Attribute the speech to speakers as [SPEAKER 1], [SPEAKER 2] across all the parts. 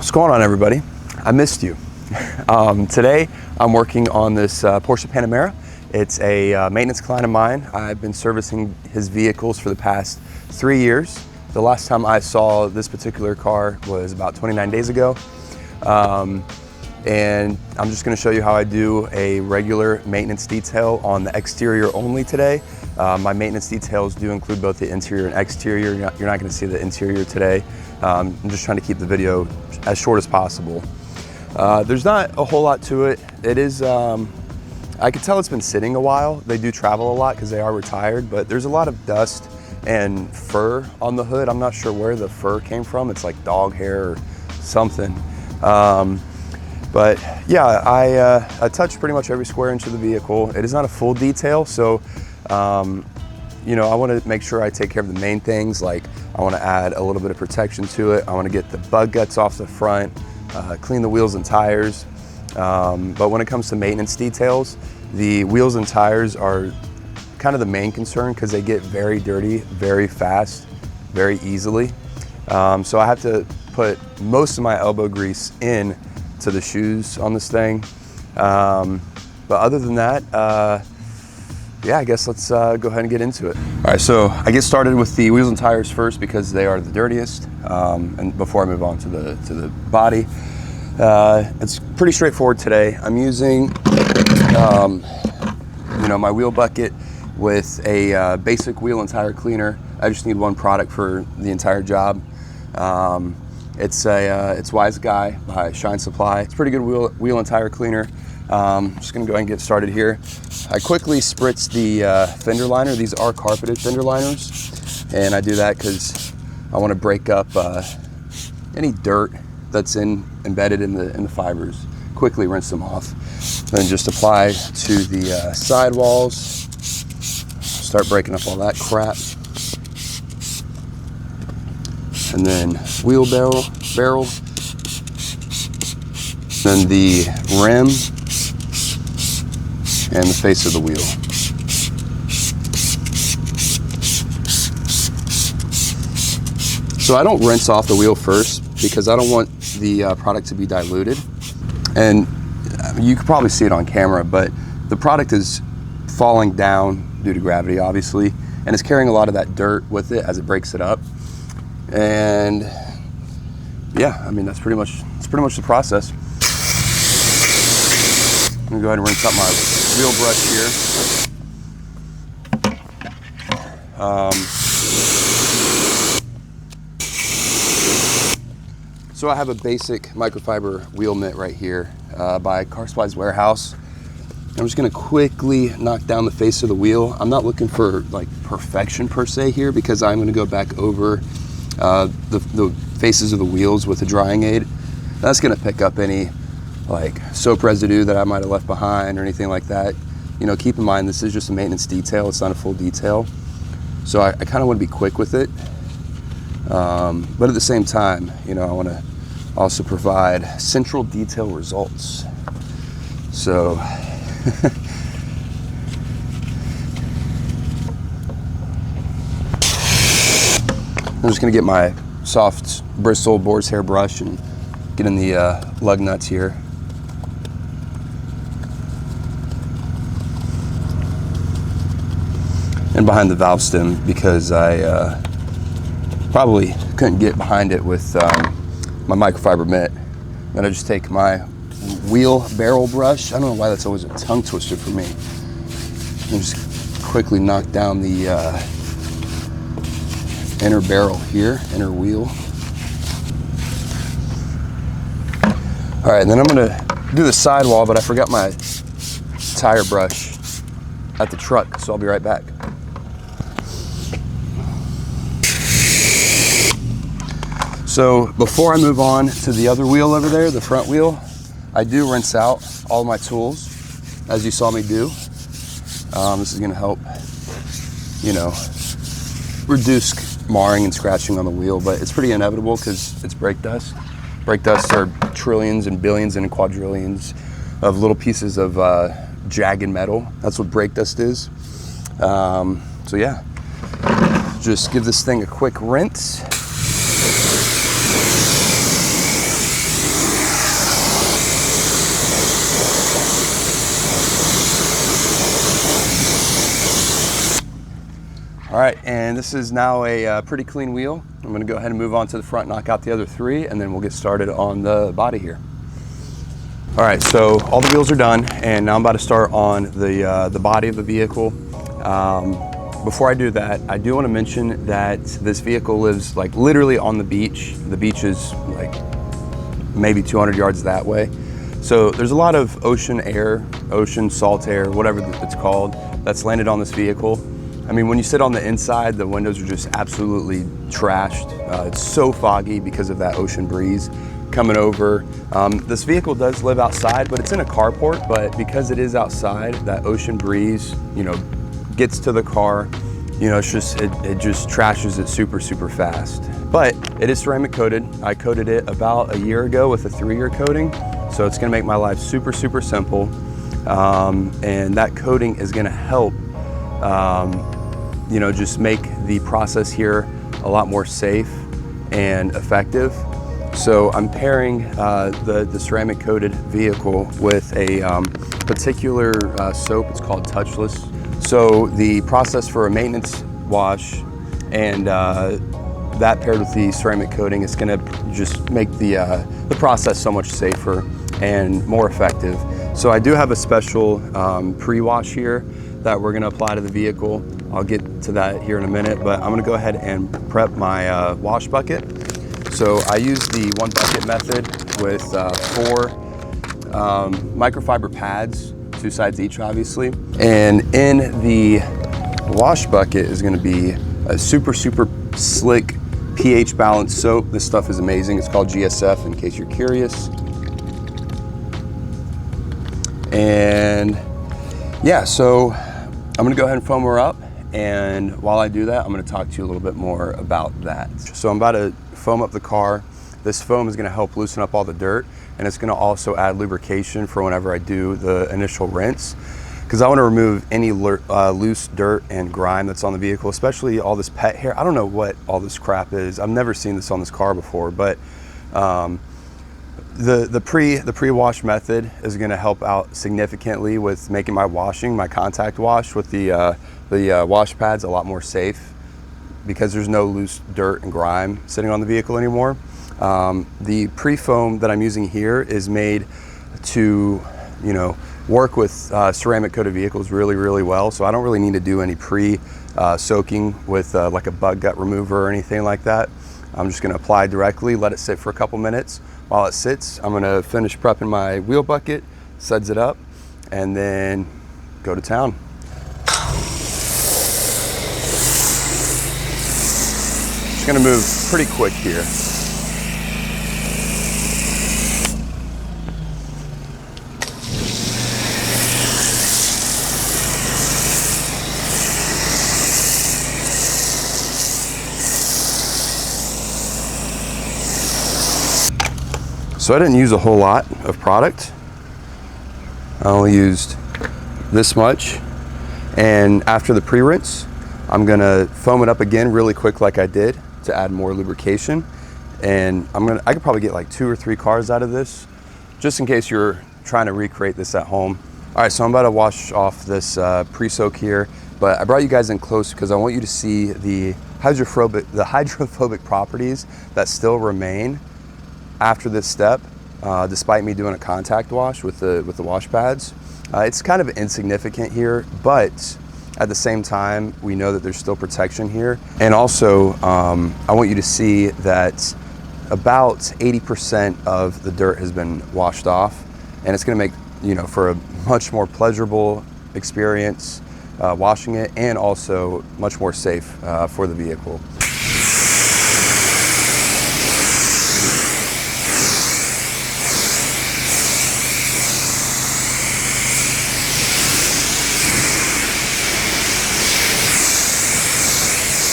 [SPEAKER 1] What's going on, everybody? I missed you. Today I'm working on this Porsche Panamera. It's a maintenance client of mine. I've been servicing his vehicles for the past 3 years. The last time I saw this particular car was about 29 days ago. And I'm just going to show you how I do a regular maintenance detail on the exterior only today. My maintenance details do include both the interior and exterior. You're not going to see the interior today. I'm just trying to keep the video as short as possible. There's not a whole lot to it. It is, I could tell it's been sitting a while. They do travel a lot because they are retired, but there's a lot of dust and fur on the hood. I'm not sure where the fur came from. It's like dog hair or something. But yeah, I touched pretty much every square inch of the vehicle. It is not a full detail, so you know, I want to make sure I take care of the main things. Like I want to add a little bit of protection to it. I want to get the bug guts off the front, clean the wheels and tires. But when it comes to maintenance details, the wheels and tires are kind of the main concern because they get very dirty very fast, very easily. So I have to put most of my elbow grease in to the shoes on this thing. But other than that, yeah, I guess let's go ahead and get into it. All right, so I get started with the wheels and tires first because they are the dirtiest. And before I move on to the body, it's pretty straightforward today. I'm using, you know, my wheel bucket with a basic wheel and tire cleaner. I just need one product for the entire job. It's Wise Guy by Shine Supply. It's a pretty good wheel and tire cleaner. Just gonna go ahead and get started here. I quickly spritz the fender liner. These are carpeted fender liners, and I do that because I want to break up any dirt that's embedded in the fibers. Quickly rinse them off. Then just apply to the sidewalls. Start breaking up all that crap. And then wheel barrel, then the rim, and the face of the wheel. So I don't rinse off the wheel first because I don't want the product to be diluted. And you can probably see it on camera, but the product is falling down due to gravity, obviously, and it's carrying a lot of that dirt with it as it breaks it up. And yeah, I mean, that's pretty much the process. I'm gonna go ahead and rinse out my wheel brush here. So I have a basic microfiber wheel mitt right here by Car Supply's Warehouse. I'm just gonna quickly knock down the face of the wheel. I'm not looking for like perfection per se here because I'm gonna go back over the faces of the wheels with a drying aid. That's gonna pick up any like soap residue that I might have left behind or anything like that. You know, keep in mind this is just a maintenance detail, it's not a full detail. So I kind of want to be quick with it. But at the same time, you know, I want to also provide central detail results. So I'm just gonna get my soft bristle boar's hair brush and get in the lug nuts here. And behind the valve stem because I probably couldn't get behind it with my microfiber mitt. Then I just take my wheel barrel brush. I don't know why that's always a tongue twister for me. And just quickly knock down the inner barrel here, inner wheel. All right, and then I'm gonna do the sidewall, but I forgot my tire brush at the truck, so I'll be right back. So before I move on to the other wheel over there, the front wheel, I do rinse out all my tools, as you saw me do. This is gonna help, you know, reduce marring and scratching on the wheel, but it's pretty inevitable because it's brake dust. Brake dust are trillions and billions and quadrillions of little pieces of jagged metal. That's what brake dust is. So yeah, just give this thing a quick rinse. All right, and this is now a pretty clean wheel. I'm gonna go ahead and move on to the front, knock out the other 3, and then we'll get started on the body here. All right, so all the wheels are done, and now I'm about to start on the body of the vehicle. Before I do that, I do want to mention that this vehicle lives like literally on the beach. The beach is like maybe 200 yards that way. So there's a lot of ocean air, ocean salt air, whatever it's called, that's landed on this vehicle. I mean, when you sit on the inside, the windows are just absolutely trashed. It's so foggy because of that ocean breeze coming over. This vehicle does live outside, but it's in a carport, but because it is outside, that ocean breeze, you know, gets to the car, you know, it just trashes it super fast. But it is ceramic coated. I coated it about a year ago with a 3-year coating, so it's gonna make my life super simple. And that coating is gonna help, you know, just make the process here a lot more safe and effective. So I'm pairing the ceramic coated vehicle with a particular soap. It's called Touchless. So the process for a maintenance wash and that paired with the ceramic coating is gonna just make the process so much safer and more effective. So I do have a special pre-wash here that we're gonna apply to the vehicle. I'll get to that here in a minute, but I'm gonna go ahead and prep my wash bucket. So I use the 1 bucket method with 4 microfiber pads, 2 sides each obviously. And in the wash bucket is gonna be a super slick pH balanced soap. This stuff is amazing. It's called GSF in case you're curious. And yeah, so I'm gonna go ahead and foam her up. And while I do that, I'm gonna talk to you a little bit more about that. So I'm about to foam up the car. This foam is gonna help loosen up all the dirt, and it's gonna also add lubrication for whenever I do the initial rinse, because I wanna remove any loose dirt and grime that's on the vehicle, especially all this pet hair. I don't know what all this crap is. I've never seen this on this car before, but the pre-wash method is gonna help out significantly with making my contact wash with the wash pads a lot more safe, because there's no loose dirt and grime sitting on the vehicle anymore. The pre-foam that I'm using here is made to, you know, work with ceramic coated vehicles really well. So I don't really need to do any soaking with like a bug gut remover or anything like that. I'm just gonna apply directly, let it sit for a couple minutes. While it sits, I'm gonna finish prepping my wheel bucket, suds it up, and then go to town. Just gonna move pretty quick here. So I didn't use a whole lot of product. I only used this much. And after the pre-rinse, I'm gonna foam it up again really quick like I did to add more lubrication. And I could probably get like 2 or 3 cars out of this, just in case you're trying to recreate this at home. All right, so I'm about to wash off this pre-soak here, but I brought you guys in close because I want you to see the hydrophobic properties that still remain after this step, despite me doing a contact wash with the wash pads. It's kind of insignificant here, but at the same time, we know that there's still protection here. And also, I want you to see that about 80% of the dirt has been washed off, and it's gonna make, you know, for a much more pleasurable experience washing it, and also much more safe for the vehicle.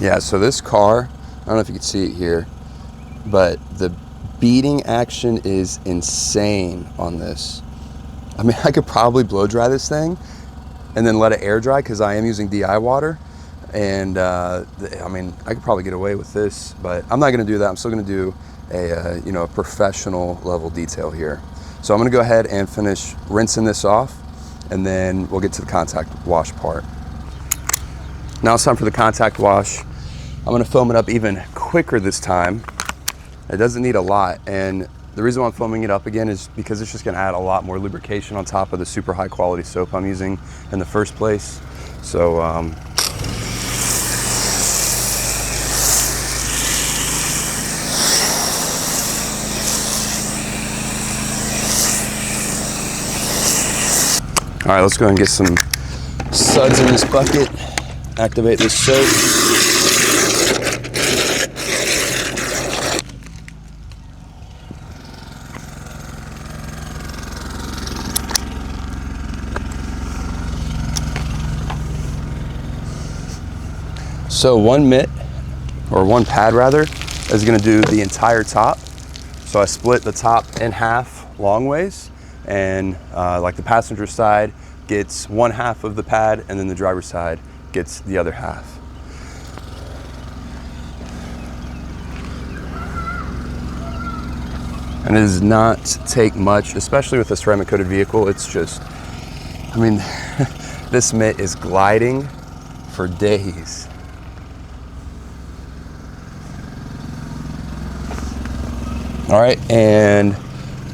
[SPEAKER 1] Yeah, so this car, I don't know if you can see it here, but the beading action is insane on this. I mean, I could probably blow dry this thing and then let it air dry, because I am using DI water. And I mean, I could probably get away with this, but I'm not gonna do that. I'm still gonna do a, you know, a professional level detail here. So I'm gonna go ahead and finish rinsing this off, and then we'll get to the contact wash part. Now it's time for the contact wash. I'm gonna foam it up even quicker this time. It doesn't need a lot, and the reason why I'm foaming it up again is because it's just gonna add a lot more lubrication on top of the super high quality soap I'm using in the first place. So, all right, let's go ahead and get some suds in this bucket, activate this soap. So one mitt, or one pad rather, is gonna do the entire top. So I split the top in half long ways, and like the passenger side gets one half of the pad, and then the driver's side gets the other half. And it does not take much, especially with a ceramic coated vehicle. It's just, I mean, this mitt is gliding for days. All right, and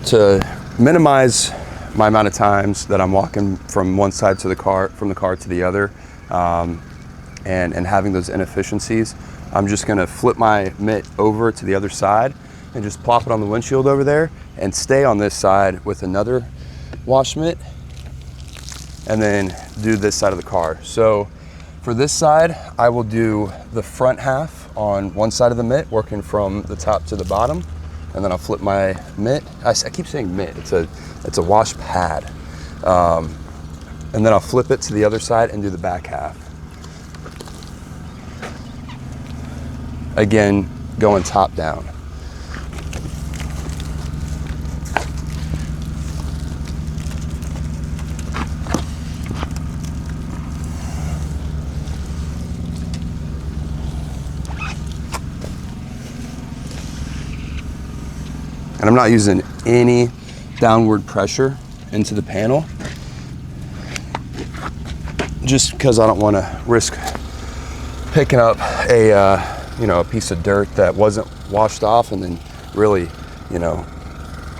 [SPEAKER 1] to minimize my amount of times that I'm walking from one side to the car, from the car to the other, and having those inefficiencies, I'm just gonna flip my mitt over to the other side and just plop it on the windshield over there and stay on this side with another wash mitt, and then do this side of the car. So for this side, I will do the front half on one side of the mitt, working from the top to the bottom, and then I'll flip my mitt. I keep saying mitt, it's a wash pad. And then I'll flip it to the other side and do the back half. Again, going top down. And I'm not using any downward pressure into the panel, just because I don't want to risk picking up a piece of dirt that wasn't washed off and then really,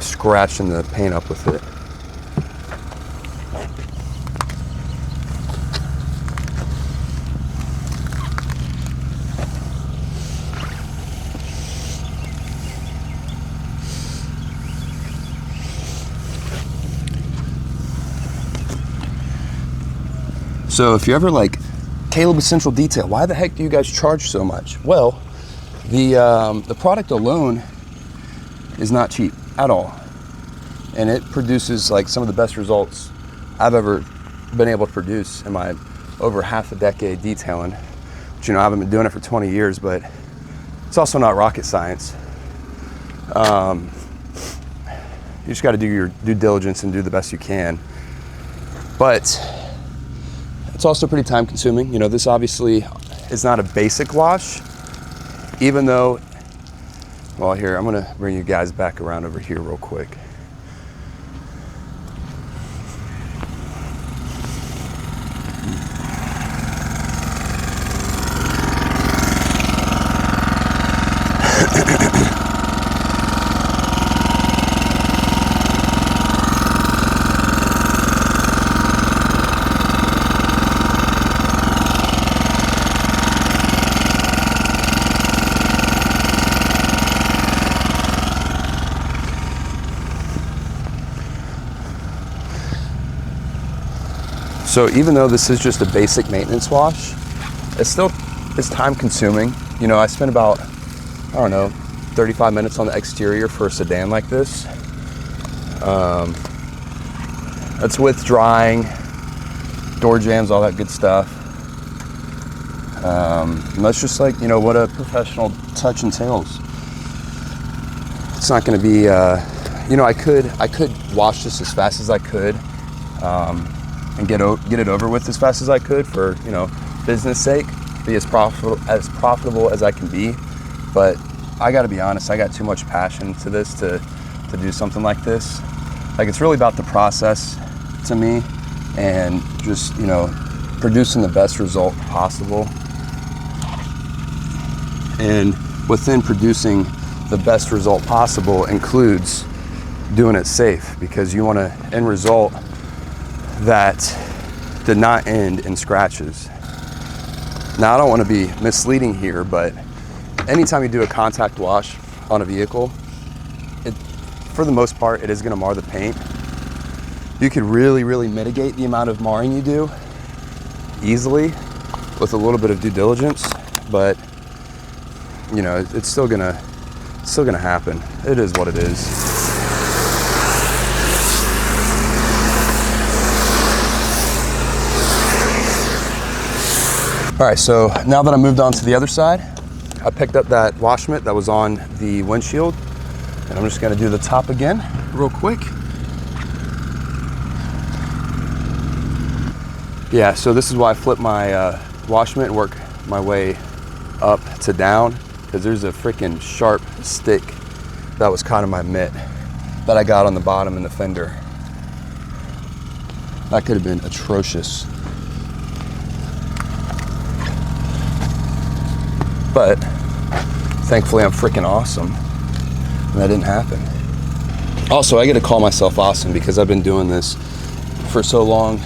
[SPEAKER 1] scratching the paint up with it. So if you're ever like, Caleb, Essential Detail, why the heck do you guys charge so much? Well, the product alone is not cheap at all. And it produces like some of the best results I've ever been able to produce in my over half a decade detailing. Which, I haven't been doing it for 20 years, but it's also not rocket science. You just gotta do your due diligence and do the best you can. But it's also pretty time consuming. This obviously is not a basic wash, even though, well, here, I'm gonna bring you guys back around over here real quick. So even though this is just a basic maintenance wash, it's time consuming. I spent about, 35 minutes on the exterior for a sedan like this. That's with drying, door jams, all that good stuff. And that's just like, what a professional touch entails. It's not gonna be, I could wash this as fast as I could, and get it over with as fast as I could for, business sake, be as profitable as I can be. But I gotta be honest, I got too much passion to this to do something like this. Like, it's really about the process to me, and just, producing the best result possible. And within producing the best result possible includes doing it safe, because you want an end result that did not end in scratches. Now, I don't want to be misleading here, but anytime you do a contact wash on a vehicle, for the most part, it is going to mar the paint. You could really mitigate the amount of marring you do easily with a little bit of due diligence, but you know, it's still gonna happen. It is what it is. All right, so now that I moved on to the other side, I picked up that wash mitt that was on the windshield, and I'm just gonna do the top again real quick. Yeah, so this is why I flip my wash mitt and work my way up to down, because there's a freaking sharp stick that was caught in my mitt that I got on the bottom in the fender. That could have been atrocious. But thankfully I'm freaking awesome and that didn't happen. Also, I get to call myself awesome because I've been doing this for so long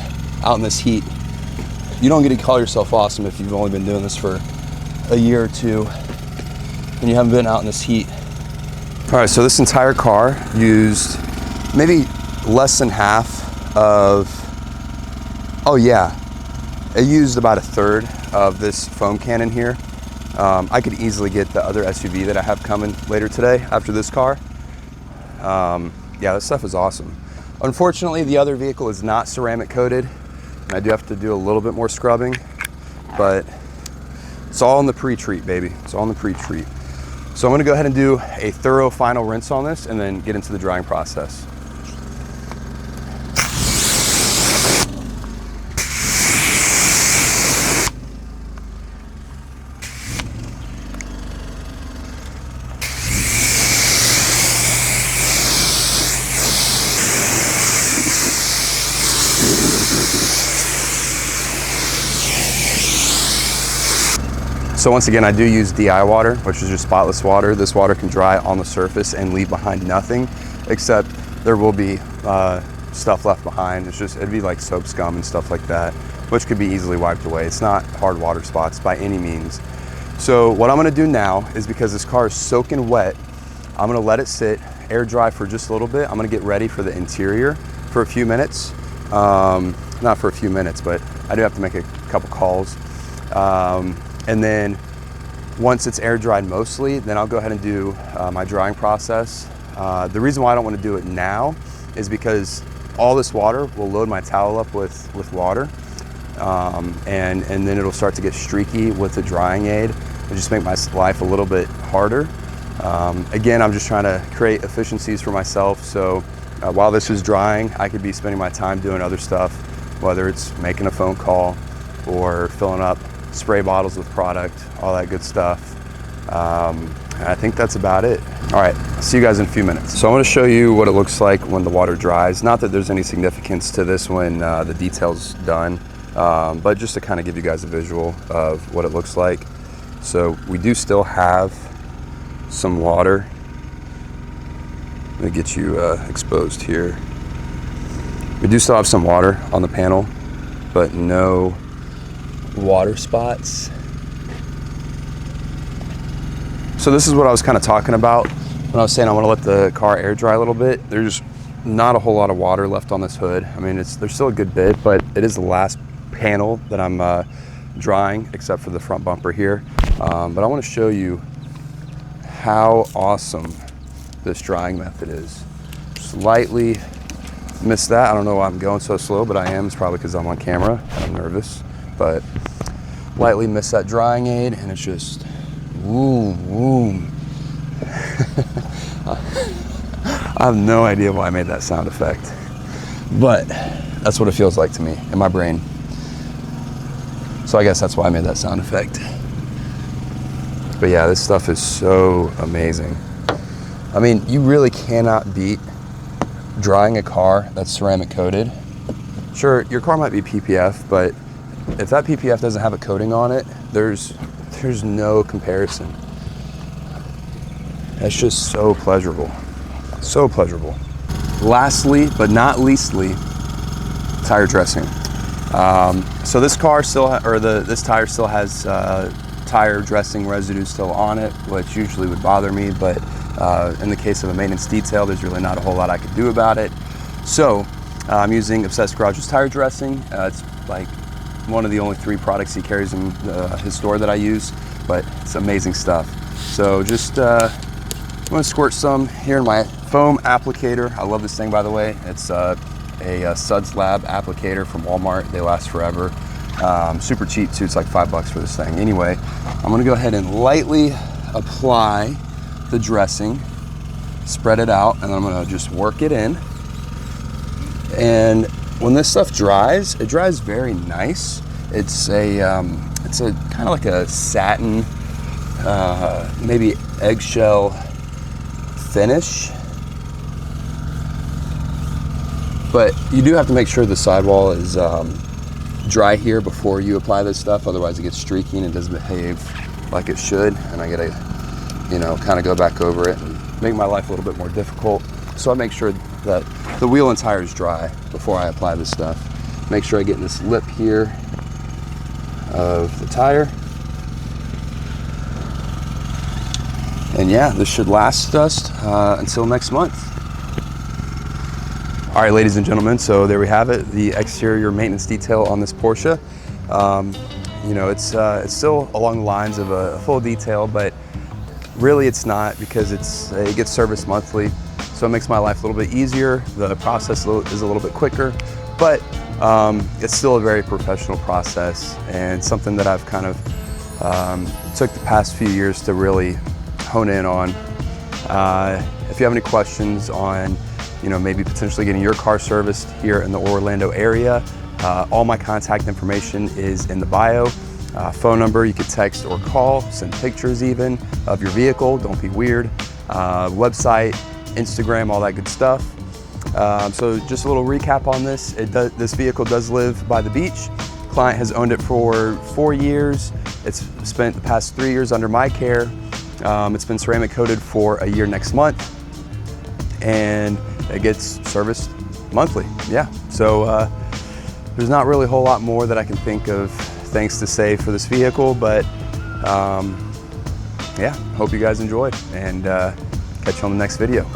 [SPEAKER 1] out in this heat. You don't get to call yourself awesome if you've only been doing this for a year or two and you haven't been out in this heat. All right, so this entire car used maybe less than half of, oh yeah, it used about a third of this foam cannon here. I could easily get the other SUV that I have coming later today after this car. Yeah, this stuff is awesome. Unfortunately, the other vehicle is not ceramic coated, and I do have to do a little bit more scrubbing, but it's all in the pre-treat, baby. It's all in the pre-treat. So I'm gonna go ahead and do a thorough final rinse on this and then get into the drying process. So once again, I do use DI water, which is just spotless water. This water can dry on the surface and leave behind nothing, except there will be stuff left behind. It'd be like soap scum and stuff like that, which could be easily wiped away. It's not hard water spots by any means. So what I'm gonna do now is, because this car is soaking wet, I'm gonna let it sit, air dry for just a little bit. I'm gonna get ready for the interior for a few minutes. Not for a few minutes, but I do have to make a couple calls. And then once it's air dried mostly, then I'll go ahead and do my drying process. The reason why I don't want to do it now is because all this water will load my towel up with water, and then it'll start to get streaky with the drying aid and just make my life a little bit harder. Again, I'm just trying to create efficiencies for myself, so while this is drying, I could be spending my time doing other stuff, whether it's making a phone call or filling up spray bottles with product, all that good stuff. I think that's about it. All right, I'll see you guys in a few minutes. So I'm gonna show you what it looks like when the water dries. Not that there's any significance to this when the detail's done, but just to kind of give you guys a visual of what it looks like. So we do still have some water. Let me get you exposed here. We do still have some water on the panel, but no water spots. So this is what I was kind of talking about when I was saying I want to let the car air dry a little bit. There's not a whole lot of water left on this hood. I mean, there's still a good bit, but it is the last panel that I'm drying, except for the front bumper here. But I want to show you how awesome this drying method is. Slightly missed that. I don't know why I'm going so slow, but I am. It's probably because I'm on camera. I'm nervous, but lightly missed that drying aid, and it's just boom. I have no idea why I made that sound effect, but that's what it feels like to me in my brain. So I guess that's why I made that sound effect. But yeah, this stuff is so amazing. I mean, you really cannot beat drying a car that's ceramic coated. Sure, your car might be PPF, but if that PPF doesn't have a coating on it, there's no comparison. It's just so pleasurable, so pleasurable. Lastly, but not leastly, tire dressing. So this car still, this tire still has tire dressing residue still on it, which usually would bother me, but in the case of a maintenance detail, there's really not a whole lot I can do about it. So I'm using Obsessed Garage's tire dressing. It's like one of the only 3 products he carries in his store that I use, but it's amazing stuff. So just I'm gonna squirt some here in my foam applicator. I love this thing, by the way. It's a Suds Lab applicator from Walmart. They last forever. Super cheap too, it's like $5 for this thing. Anyway, I'm gonna go ahead and lightly apply the dressing, spread it out, and then I'm gonna just work it in. And when this stuff dries, it dries very nice. It's a kind of like a satin, maybe eggshell finish. But you do have to make sure the sidewall is dry here before you apply this stuff, otherwise it gets streaky and it doesn't behave like it should, and I gotta, you know, kind of go back over it and make my life a little bit more difficult. So I make sure that the wheel and tire is dry before I apply this stuff. Make sure I get in this lip here of the tire. And yeah, this should last us until next month. All right, ladies and gentlemen, so there we have it, the exterior maintenance detail on this Porsche. You know, it's still along the lines of a full detail, but really it's not, because it gets serviced monthly. So it makes my life a little bit easier. The process is a little bit quicker, but it's still a very professional process, and something that I've kind of took the past few years to really hone in on. If you have any questions on, you know, maybe potentially getting your car serviced here in the Orlando area, all my contact information is in the bio. Phone number, you could text or call, send pictures even of your vehicle, don't be weird. Website, Instagram, all that good stuff. So just a little recap on this. This vehicle does live by the beach. Client has owned it for 4 years. It's spent the past 3 years under my care. It's been ceramic coated for a year next month, and it gets serviced monthly. Yeah, so there's not really a whole lot more that I can think of things to say for this vehicle, but yeah, hope you guys enjoyed, and catch you on the next video.